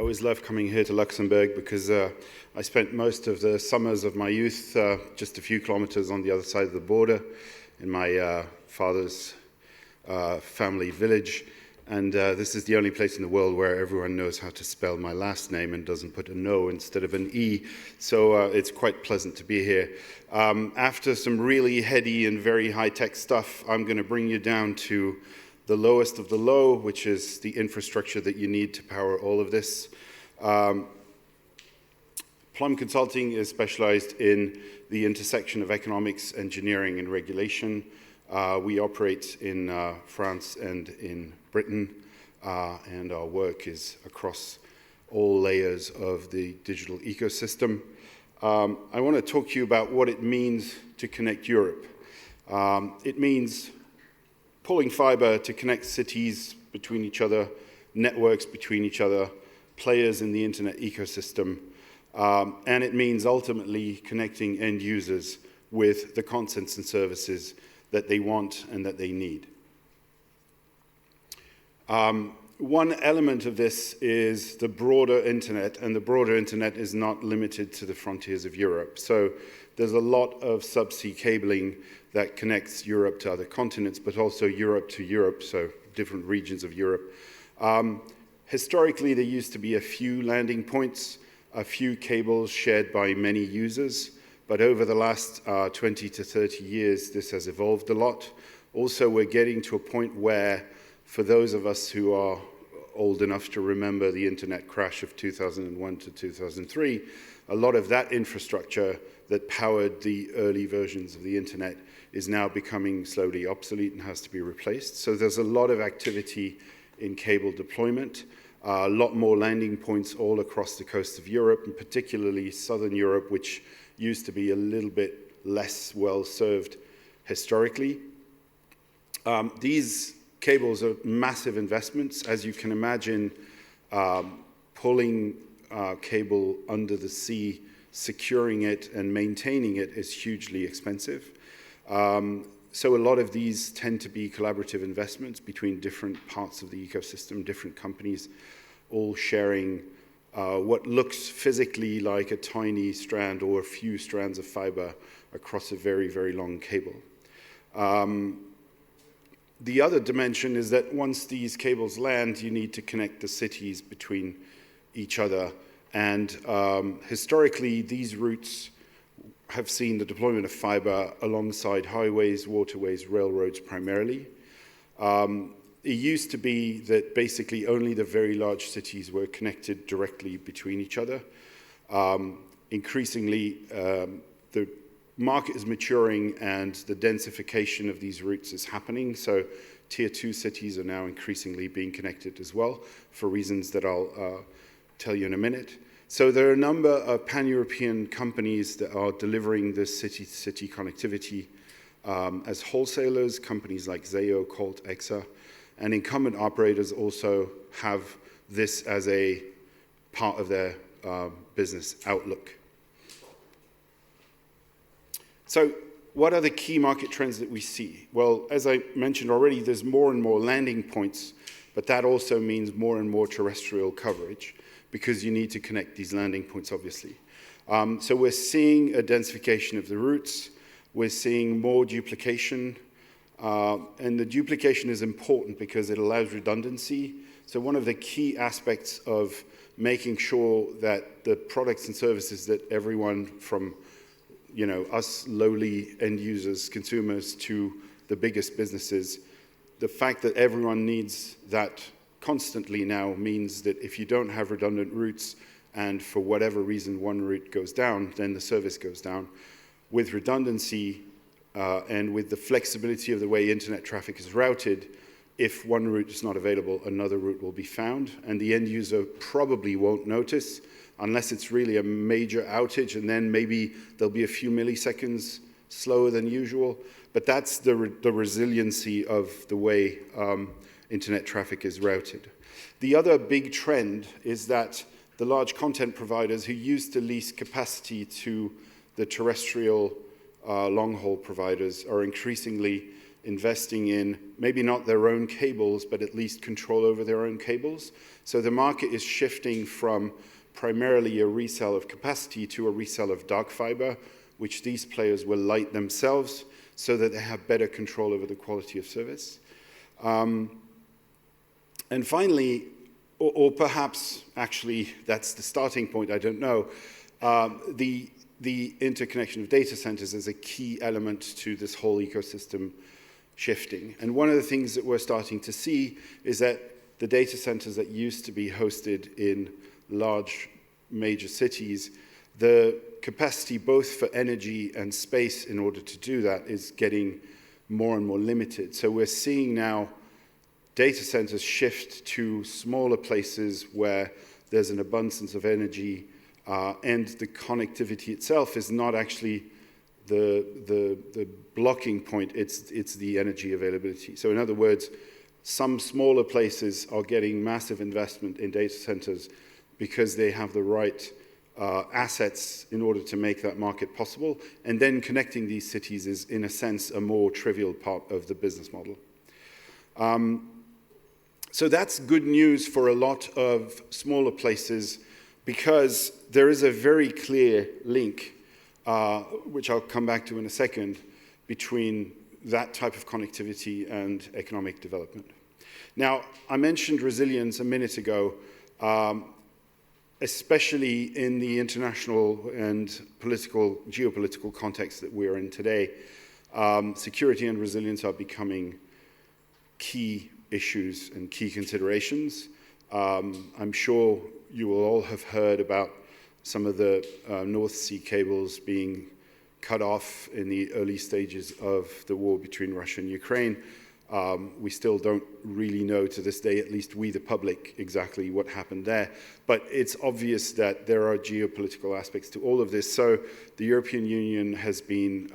always love coming here to Luxembourg because I spent most of the summers of my youth just a few kilometers on the other side of the border in my father's family village. And this is the only place in the world where everyone knows how to spell my last name and doesn't put an O instead of an E. So it's quite pleasant to be here. After some really heady and very high-tech stuff, I'm going to bring you down to the lowest of the low, which is the infrastructure that you need to power all of this. Plum Consulting is specialized in the intersection of economics, engineering, and regulation. We operate in France and in Britain, and our work is across all layers of the digital ecosystem. I want to talk to you about what it means to connect Europe. It means pulling fiber to connect cities between each other, networks between each other, players in the internet ecosystem, and it means ultimately connecting end users with the contents and services that they want and that they need. One element of this is the broader internet, and the broader internet is not limited to the frontiers of Europe. So there's a lot of subsea cabling that connects Europe to other continents, but also Europe to Europe, so different regions of Europe. Historically, there used to be a few landing points, a few cables shared by many users, but over the last 20 to 30 years, this has evolved a lot. Also, we're getting to a point where, for those of us who are old enough to remember the internet crash of 2001 to 2003, a lot of that infrastructure that powered the early versions of the internet is now becoming slowly obsolete and has to be replaced. So there's a lot of activity in cable deployment, a lot more landing points all across the coast of Europe, and particularly southern Europe, which used to be a little bit less well-served historically. These cables are massive investments. As you can imagine, pulling cable under the sea, securing it and maintaining it is hugely expensive. So a lot of these tend to be collaborative investments between different parts of the ecosystem, different companies, all sharing what looks physically like a tiny strand or a few strands of fiber across a very, very long cable. The other dimension is that once these cables land, you need to connect the cities between each other. And historically, these routes have seen the deployment of fiber alongside highways, waterways, railroads primarily. It used to be that basically only the very large cities were connected directly between each other. Increasingly, the market is maturing and the densification of these routes is happening. So tier 2 cities are now increasingly being connected as well for reasons that I'll tell you in a minute. So there are a number of pan-European companies that are delivering this city-to-city connectivity as wholesalers, companies like G.I.E, Colt, EXA, and incumbent operators also have this as a part of their business outlook. So what are the key market trends that we see? Well, as I mentioned already, there's more and more landing points, but that also means more and more terrestrial coverage because you need to connect these landing points, obviously. So we're seeing a densification of the routes. We're seeing more duplication. And the duplication is important because it allows redundancy. So one of the key aspects of making sure that the products and services that everyone from us lowly end users, consumers, to the biggest businesses, the fact that everyone needs that constantly now means that if you don't have redundant routes and for whatever reason one route goes down, then the service goes down. With redundancy and with the flexibility of the way internet traffic is routed, if one route is not available, another route will be found, and the end user probably won't notice unless it's really a major outage, and then maybe there'll be a few milliseconds slower than usual. But that's the resiliency of the way internet traffic is routed. The other big trend is that the large content providers who used to lease capacity to the terrestrial long-haul providers are increasingly investing in maybe not their own cables, but at least control over their own cables. So the market is shifting from primarily a resale of capacity to a resale of dark fiber, which these players will light themselves so that they have better control over the quality of service. And finally, or perhaps actually that's the starting point, I don't know, the interconnection of data centers is a key element to this whole ecosystem shifting. And one of the things that we're starting to see is that the data centers that used to be hosted in large major cities, the capacity both for energy and space in order to do that is getting more and more limited. So we're seeing now data centers shift to smaller places where there's an abundance of energy and the connectivity itself is not actually the blocking point, it's the energy availability. So in other words, some smaller places are getting massive investment in data centers because they have the right assets in order to make that market possible. And then connecting these cities is, in a sense, a more trivial part of the business model. So that's good news for a lot of smaller places because there is a very clear link, which I'll come back to in a second, between that type of connectivity and economic development. Now, I mentioned resilience a minute ago, especially in the international and geopolitical context that we're in today. Security and resilience are becoming key issues and key considerations. I'm sure you will all have heard about some of the North Sea cables being cut off in the early stages of the war between Russia and Ukraine. We still don't really know to this day, at least we the public, exactly what happened there. But it's obvious that there are geopolitical aspects to all of this. So the European Union has been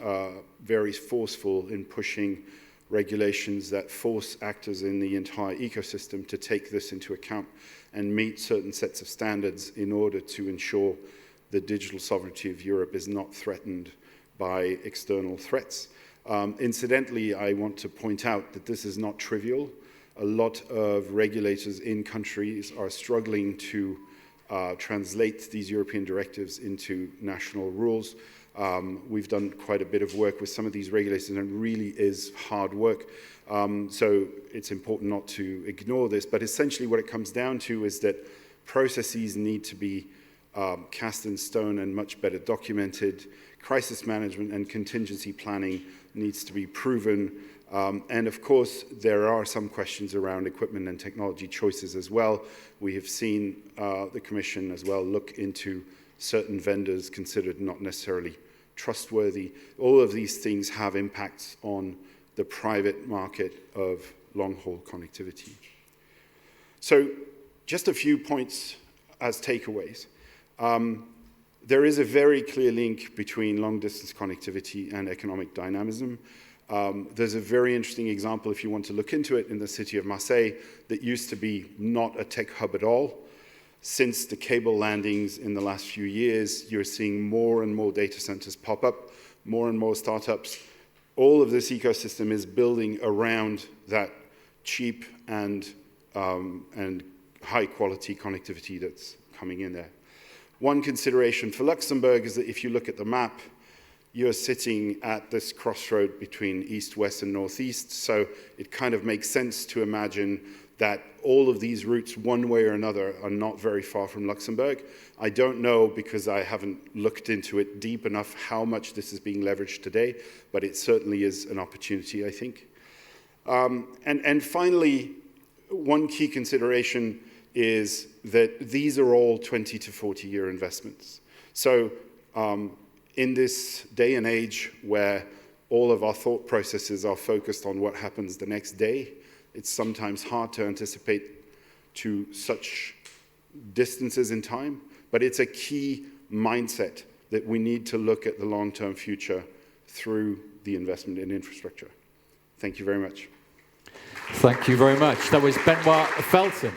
very forceful in pushing regulations that force actors in the entire ecosystem to take this into account and meet certain sets of standards in order to ensure the digital sovereignty of Europe is not threatened by external threats. Incidentally, I want to point out that this is not trivial. A lot of regulators in countries are struggling to translate these European directives into national rules. We've done quite a bit of work with some of these regulators, and it really is hard work. So it's important not to ignore this, but essentially what it comes down to is that processes need to be cast in stone and much better documented. Crisis management and contingency planning needs to be proven. And of course, there are some questions around equipment and technology choices as well. We have seen the Commission as well look into certain vendors considered not necessarily trustworthy. All of these things have impacts on the private market of long-haul connectivity. So just a few points as takeaways. There is a very clear link between long-distance connectivity and economic dynamism. There's a very interesting example, if you want to look into it, in the city of Marseille that used to be not a tech hub at all. Since the cable landings in the last few years, you're seeing more and more data centers pop up, more and more startups. All of this ecosystem is building around that cheap and high-quality connectivity that's coming in there. One consideration for Luxembourg is that if you look at the map, you're sitting at this crossroad between east, west, and northeast, so it kind of makes sense to imagine that all of these routes, one way or another, are not very far from Luxembourg. I don't know, because I haven't looked into it deep enough, how much this is being leveraged today, but it certainly is an opportunity, I think. And finally, one key consideration is that these are all 20 to 40-year investments. So in this day and age where all of our thought processes are focused on what happens the next day, it's sometimes hard to anticipate to such distances in time, but it's a key mindset that we need to look at the long-term future through the investment in infrastructure. Thank you very much. Thank you very much. That was Benoit Felten.